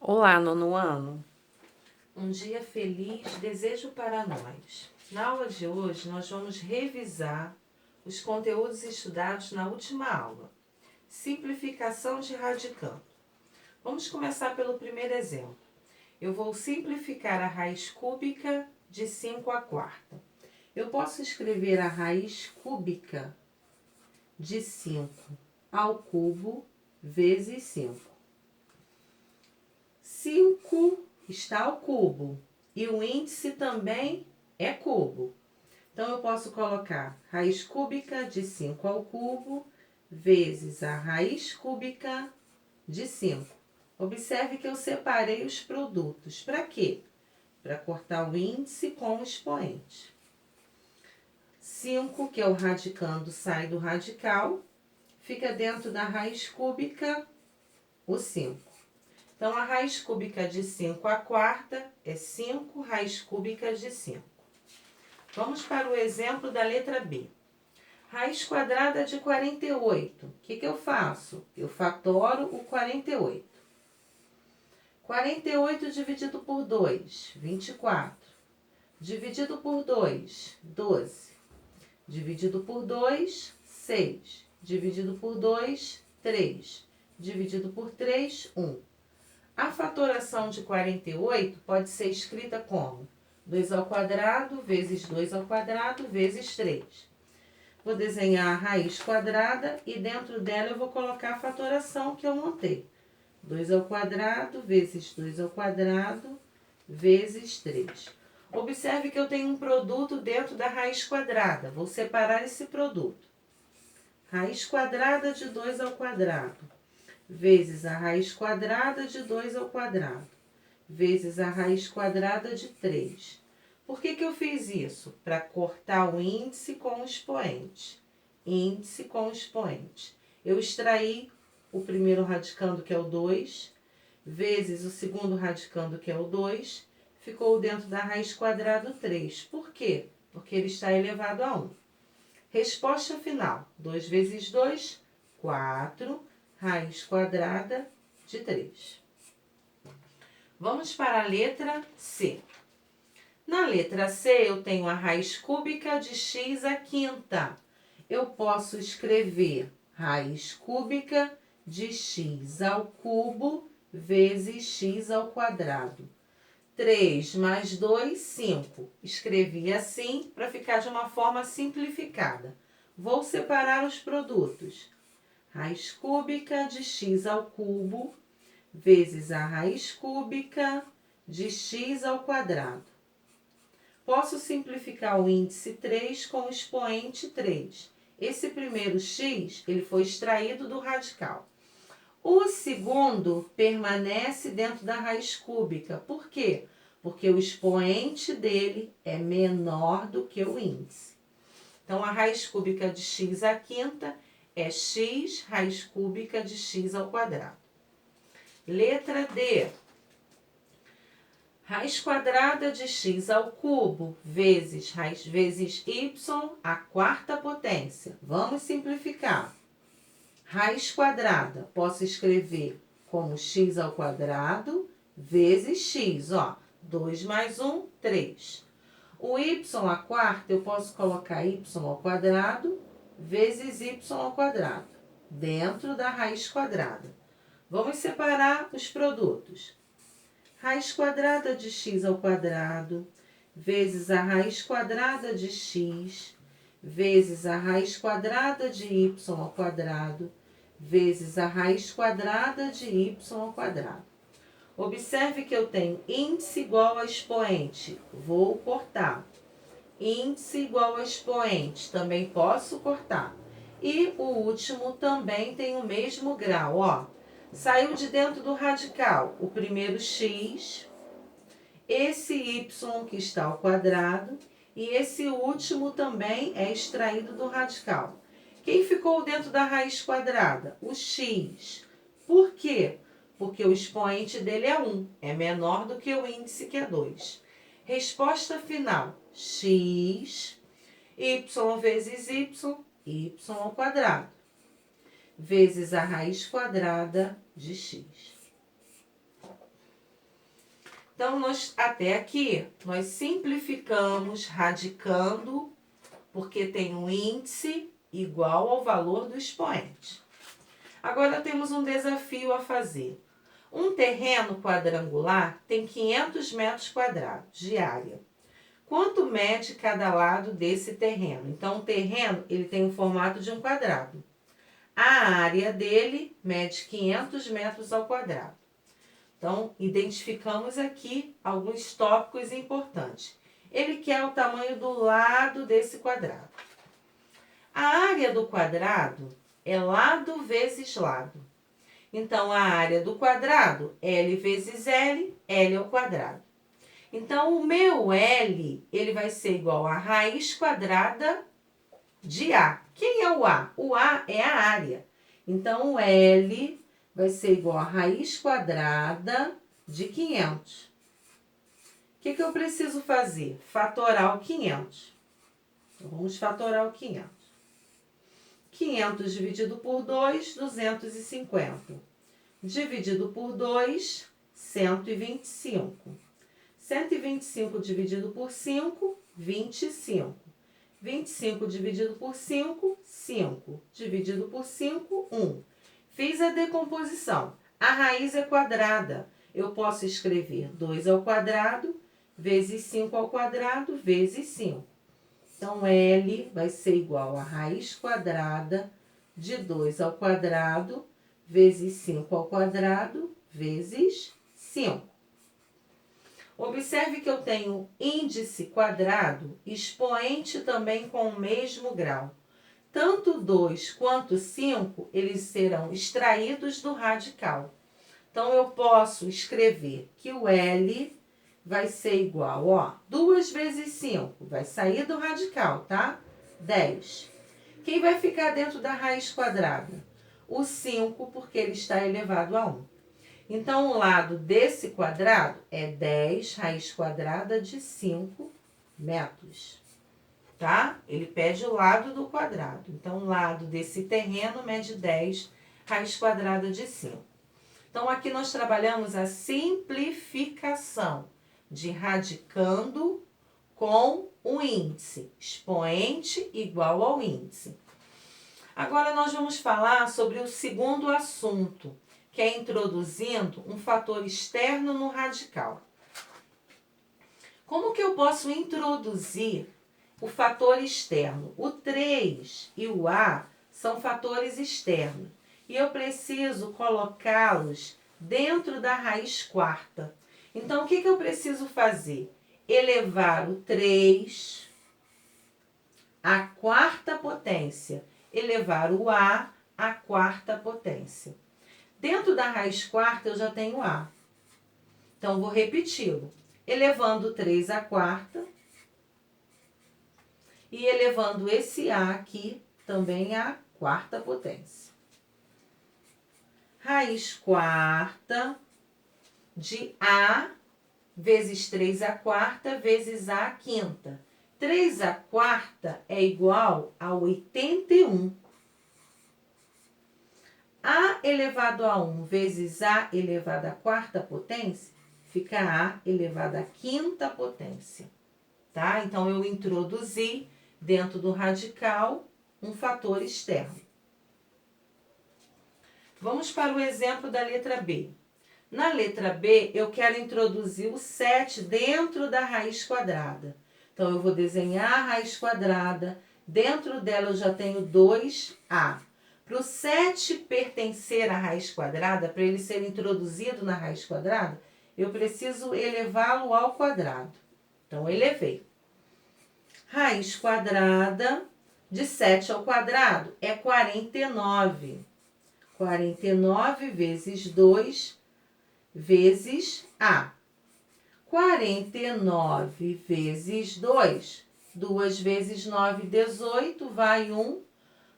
Olá, nono ano. Um dia feliz desejo para nós. Na aula de hoje, nós vamos revisar os conteúdos estudados na última aula. Simplificação de radicando. Vamos começar pelo primeiro exemplo. Eu vou simplificar a raiz cúbica de 5 à quarta. Eu posso escrever a raiz cúbica de 5 ao cubo vezes 5. 5 está ao cubo e o índice também é cubo. Então, eu posso colocar raiz cúbica de 5 ao cubo vezes a raiz cúbica de 5. Observe que eu separei os produtos. Para quê? Para cortar o índice com o expoente. 5, que é o radicando, sai do radical, fica dentro da raiz cúbica o 5. Então, a raiz cúbica de 5 à quarta é 5 raiz cúbica de 5. Vamos para o exemplo da letra B. Raiz quadrada de 48. O que eu faço? Eu fatoro o 48. 48 dividido por 2, 24. Dividido por 2, 12. Dividido por 2, 6. Dividido por 2, 3. Dividido por 3, 1. A fatoração de 48 pode ser escrita como 2 ao quadrado vezes 2 ao quadrado vezes 3. Vou desenhar a raiz quadrada e dentro dela eu vou colocar a fatoração que eu montei. 2 ao quadrado vezes 2 ao quadrado vezes 3. Observe que eu tenho um produto dentro da raiz quadrada. Vou separar esse produto. Raiz quadrada de 2 ao quadrado vezes a raiz quadrada de 2 ao quadrado, vezes a raiz quadrada de 3. Por que eu fiz isso? Para cortar o índice com o expoente. Índice com expoente. Eu extraí o primeiro radicando, que é o 2, vezes o segundo radicando, que é o 2, ficou dentro da raiz quadrada 3. Por quê? Porque ele está elevado a 1. Resposta final. 2 vezes 2, 4. Raiz quadrada de 3. Vamos para a letra C. Na letra C, eu tenho a raiz cúbica de x à quinta. Eu posso escrever raiz cúbica de x ao cubo vezes x ao quadrado. 3 mais 2, 5. Escrevi assim para ficar de uma forma simplificada. Vou separar os produtos. Raiz cúbica de x ao cubo vezes a raiz cúbica de x ao quadrado. Posso simplificar o índice 3 com o expoente 3. Esse primeiro x, ele foi extraído do radical. O segundo permanece dentro da raiz cúbica. Por quê? Porque o expoente dele é menor do que o índice. Então, a raiz cúbica de x à quinta é x raiz cúbica de x ao quadrado. Letra D. Raiz quadrada de x ao cubo vezes y à quarta potência. Vamos simplificar. Raiz quadrada, posso escrever como x ao quadrado vezes x. 2 mais 1, 3. O y à quarta, eu posso colocar y ao quadrado vezes y ao quadrado, dentro da raiz quadrada. Vamos separar os produtos. Raiz quadrada de x ao quadrado, vezes a raiz quadrada de x, vezes a raiz quadrada de y ao quadrado, vezes a raiz quadrada de y ao quadrado. Observe que eu tenho índice igual a expoente. Vou cortar. Índice igual a expoente, também posso cortar. E o último também tem o mesmo grau, Saiu de dentro do radical o primeiro x, esse y que está ao quadrado, e esse último também é extraído do radical. Quem ficou dentro da raiz quadrada? O x. Por quê? Porque o expoente dele é 1, é menor do que o índice, que é 2. Resposta final, x, y vezes y ao quadrado, vezes a raiz quadrada de x. Então, até aqui, nós simplificamos radicando, porque tem um índice igual ao valor do expoente. Agora, temos um desafio a fazer. Um terreno quadrangular tem 500 metros quadrados de área. Quanto mede cada lado desse terreno? Então, o terreno ele tem o formato de um quadrado. A área dele mede 500 metros ao quadrado. Então, identificamos aqui alguns tópicos importantes. Ele quer o tamanho do lado desse quadrado. A área do quadrado é lado vezes lado. Então, a área do quadrado, L vezes L, L ao quadrado. Então, o meu L, ele vai ser igual a raiz quadrada de A. Quem é o A? O A é a área. Então, o L vai ser igual a raiz quadrada de 500. O que eu preciso fazer? Fatorar o 500. Então, vamos fatorar o 500. 500 dividido por 2, 250. Dividido por 2, 125. 125 dividido por 5, 25. 25 dividido por 5, 5. Dividido por 5, 1. Fiz a decomposição. A raiz é quadrada. Eu posso escrever 2 ao quadrado vezes 5 ao quadrado vezes 5. Então, L vai ser igual a raiz quadrada de 2 ao quadrado vezes 5 ao quadrado vezes 5. Observe que eu tenho índice quadrado, expoente também com o mesmo grau. Tanto 2 quanto 5, eles serão extraídos do radical. Então, eu posso escrever que o L vai ser igual, ó, 2 vezes 5, vai sair do radical, tá? 10. Quem vai ficar dentro da raiz quadrada? O 5, porque ele está elevado a 1. Então, o lado desse quadrado é 10 raiz quadrada de 5 metros, tá? Ele pede o lado do quadrado. Então, o lado desse terreno mede 10 raiz quadrada de 5. Então, aqui nós trabalhamos a simplificação de radicando com o índice, expoente igual ao índice. Agora, nós vamos falar sobre o segundo assunto, que é introduzindo um fator externo no radical. Como que eu posso introduzir o fator externo? O 3 e o A são fatores externos. E eu preciso colocá-los dentro da raiz quarta. Então, o que eu preciso fazer? Elevar o 3 à quarta potência. Elevar o A à quarta potência. Dentro da raiz quarta, eu já tenho A. Então, vou repeti-lo. Elevando 3 à quarta. E elevando esse A aqui, também à quarta potência. Raiz quarta de A vezes 3 à quarta vezes A à quinta. 3 à quarta é igual a 81. A elevado a 1 vezes A elevado à quarta potência, fica A elevado à quinta potência, tá? Então, eu introduzi dentro do radical um fator externo. Vamos para o exemplo da letra B. Na letra B, eu quero introduzir o 7 dentro da raiz quadrada. Então, eu vou desenhar a raiz quadrada, dentro dela eu já tenho 2A. Para o 7 pertencer à raiz quadrada, para ele ser introduzido na raiz quadrada, eu preciso elevá-lo ao quadrado. Então, elevei. Raiz quadrada de 7 ao quadrado é 49. 49 vezes 2 vezes A. 49 vezes 2. 2 vezes 9, 18, vai 1.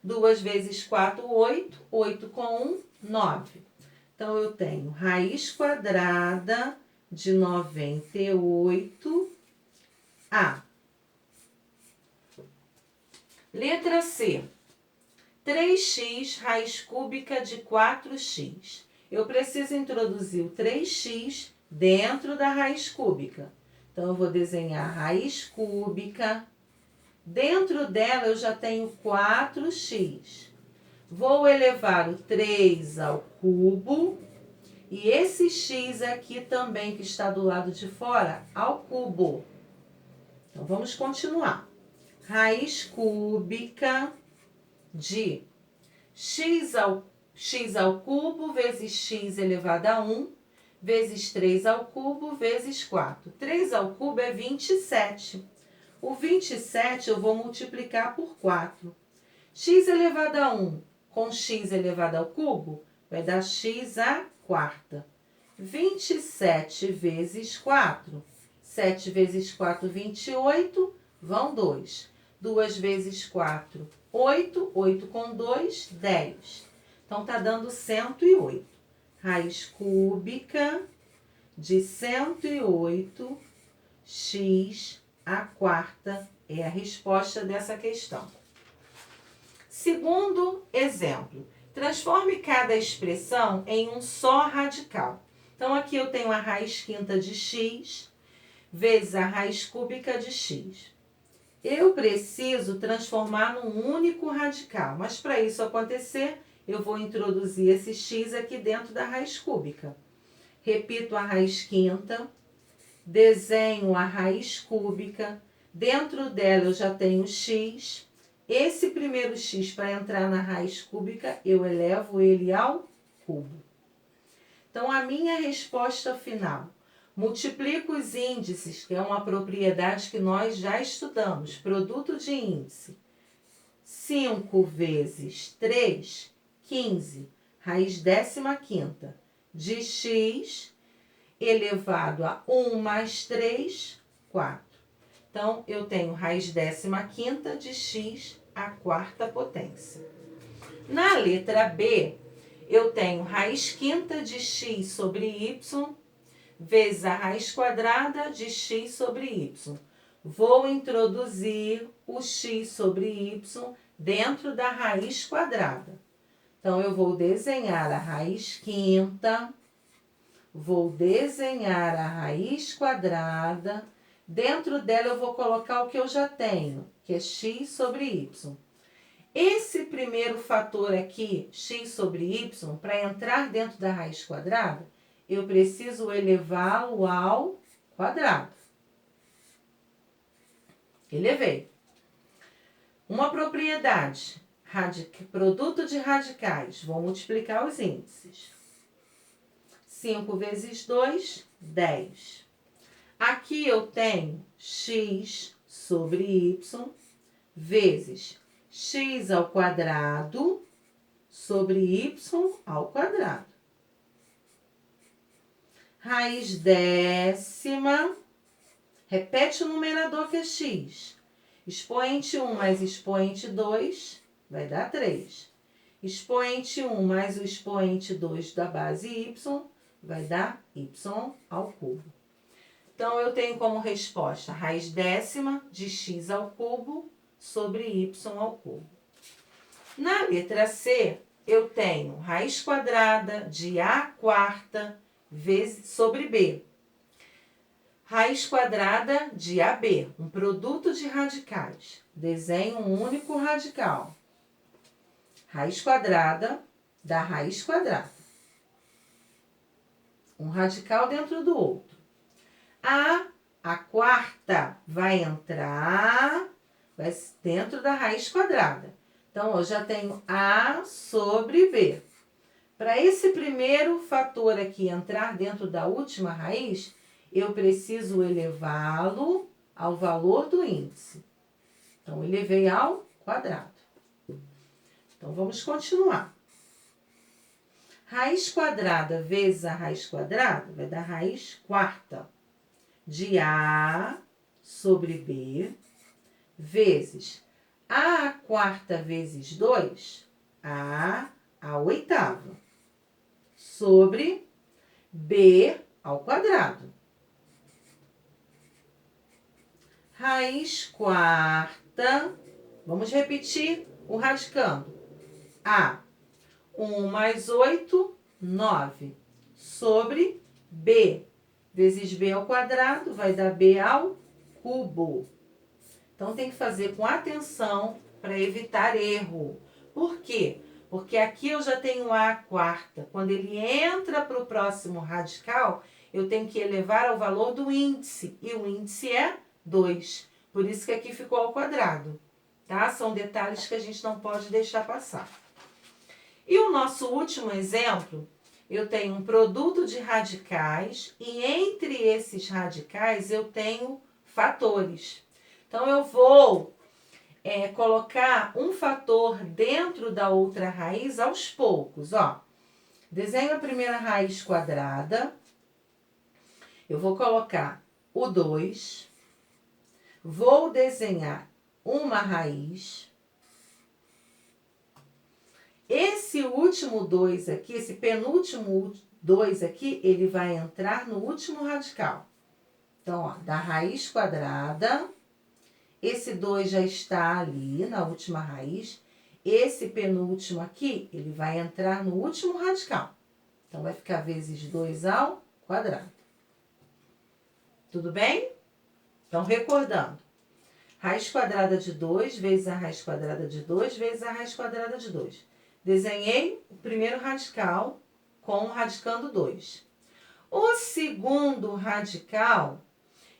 2 vezes 4, 8. 8 com 1, 9. Então, eu tenho raiz quadrada de 98A. Letra C. 3x raiz cúbica de 4x. Eu preciso introduzir o 3x dentro da raiz cúbica. Então, eu vou desenhar a raiz cúbica. Dentro dela, eu já tenho 4x. Vou elevar o 3 ao cubo. E esse x aqui também, que está do lado de fora, ao cubo. Então, vamos continuar. Raiz cúbica de x ao cubo vezes x elevado a 1, vezes 3 ao cubo, vezes 4. 3 ao cubo é 27. O 27 eu vou multiplicar por 4. X elevado a 1 com x elevado ao cubo vai dar x à quarta. 27 vezes 4. 7 vezes 4, 28. Vão 2. 2 vezes 4, 8. 8 com 2, 10. Então, tá dando 108. Raiz cúbica de 108, x à quarta é a resposta dessa questão. Segundo exemplo, transforme cada expressão em um só radical. Então, aqui eu tenho a raiz quinta de x vezes a raiz cúbica de x. Eu preciso transformar num único radical, mas para isso acontecer, eu vou introduzir esse x aqui dentro da raiz cúbica. Repito a raiz quinta, desenho a raiz cúbica, dentro dela eu já tenho x. Esse primeiro x, para entrar na raiz cúbica, eu elevo ele ao cubo. Então, a minha resposta final, multiplico os índices, que é uma propriedade que nós já estudamos, produto de índice. 5 vezes 3, 15, raiz 15ª de x elevado a 1 mais 3, 4. Então, eu tenho raiz 15ª de x à quarta potência. Na letra B, eu tenho raiz quinta de x sobre y vezes a raiz quadrada de x sobre y. Vou introduzir o x sobre y dentro da raiz quadrada. Então, eu vou desenhar a raiz quinta, vou desenhar a raiz quadrada. Dentro dela, eu vou colocar o que eu já tenho, que é x sobre y. Esse primeiro fator aqui, x sobre y, para entrar dentro da raiz quadrada, eu preciso elevá-lo ao quadrado. Elevei. Uma propriedade, produto de radicais, vou multiplicar os índices. 5 vezes 2, 10. Aqui eu tenho x sobre y vezes x ao quadrado sobre y ao quadrado. Raiz décima, repete o numerador que é x. Expoente 1 mais expoente 2 vai dar 3. Expoente 1 mais o expoente 2 da base y vai dar y ao cubo. Então, eu tenho como resposta raiz décima de x ao cubo sobre y ao cubo. Na letra C, eu tenho raiz quadrada de a quarta vezes sobre b. Raiz quadrada de AB, um produto de radicais. Desenho um único radical. Raiz quadrada da raiz quadrada. Um radical dentro do outro. A quarta vai entrar dentro da raiz quadrada. Então, eu já tenho A sobre B. Para esse primeiro fator aqui entrar dentro da última raiz, eu preciso elevá-lo ao valor do índice. Então, elevei ao quadrado. Então, vamos continuar. Raiz quadrada vezes a raiz quadrada vai dar raiz quarta de A sobre B vezes A quarta vezes 2, A oitava, sobre B ao quadrado. Raiz quarta, vamos repetir o radicando. A, 1 mais 8, 9, sobre B, vezes b ao quadrado vai dar b ao cubo. Então, tem que fazer com atenção para evitar erro. Por quê? Porque aqui eu já tenho a quarta. Quando ele entra para o próximo radical, eu tenho que elevar ao valor do índice. E o índice é 2. Por isso que aqui ficou ao quadrado. Tá? São detalhes que a gente não pode deixar passar. E o nosso último exemplo, eu tenho um produto de radicais e entre esses radicais eu tenho fatores. Então, eu vou colocar um fator dentro da outra raiz aos poucos, ó. Desenho a primeira raiz quadrada. Eu vou colocar o 2. Vou desenhar uma raiz. Esse último 2 aqui, esse penúltimo 2 aqui, ele vai entrar no último radical. Então, ó, da raiz quadrada, esse 2 já está ali na última raiz. Esse penúltimo aqui, ele vai entrar no último radical. Então, vai ficar vezes 2 ao quadrado. Tudo bem? Então, recordando. Raiz quadrada de 2 vezes a raiz quadrada de 2 vezes a raiz quadrada de 2. Desenhei o primeiro radical com o radicando 2. O segundo radical,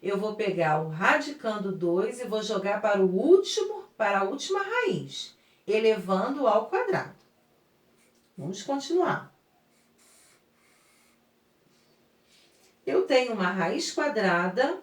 eu vou pegar o radicando 2 e vou jogar para a última raiz, elevando ao quadrado. Vamos continuar. Eu tenho uma raiz quadrada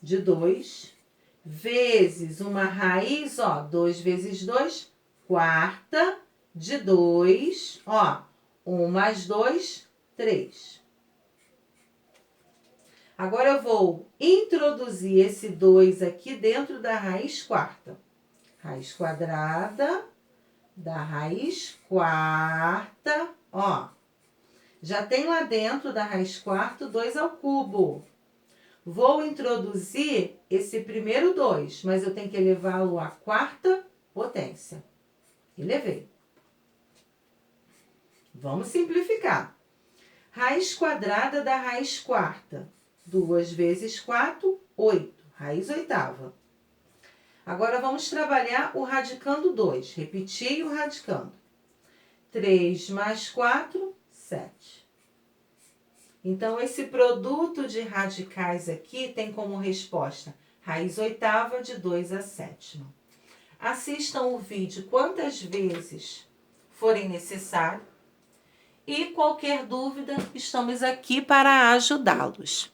de 2 vezes uma raiz, ó, 2 vezes 2, quarta de 2, ó, 1 mais 2, 3. Agora, eu vou introduzir esse 2 aqui dentro da raiz quarta. Raiz quadrada da raiz quarta, ó. Já tem lá dentro da raiz quarta 2 ao cubo. Vou introduzir esse primeiro 2, mas eu tenho que elevá-lo à quarta potência. Elevei. Vamos simplificar. Raiz quadrada da raiz quarta. 2 vezes 4, 8. Raiz oitava. Agora, vamos trabalhar o radicando 2. Repetir o radicando. 3 mais 4, 7. Então, esse produto de radicais aqui tem como resposta raiz oitava de 2 à sétima. Assistam o vídeo quantas vezes forem necessário. E qualquer dúvida, estamos aqui para ajudá-los.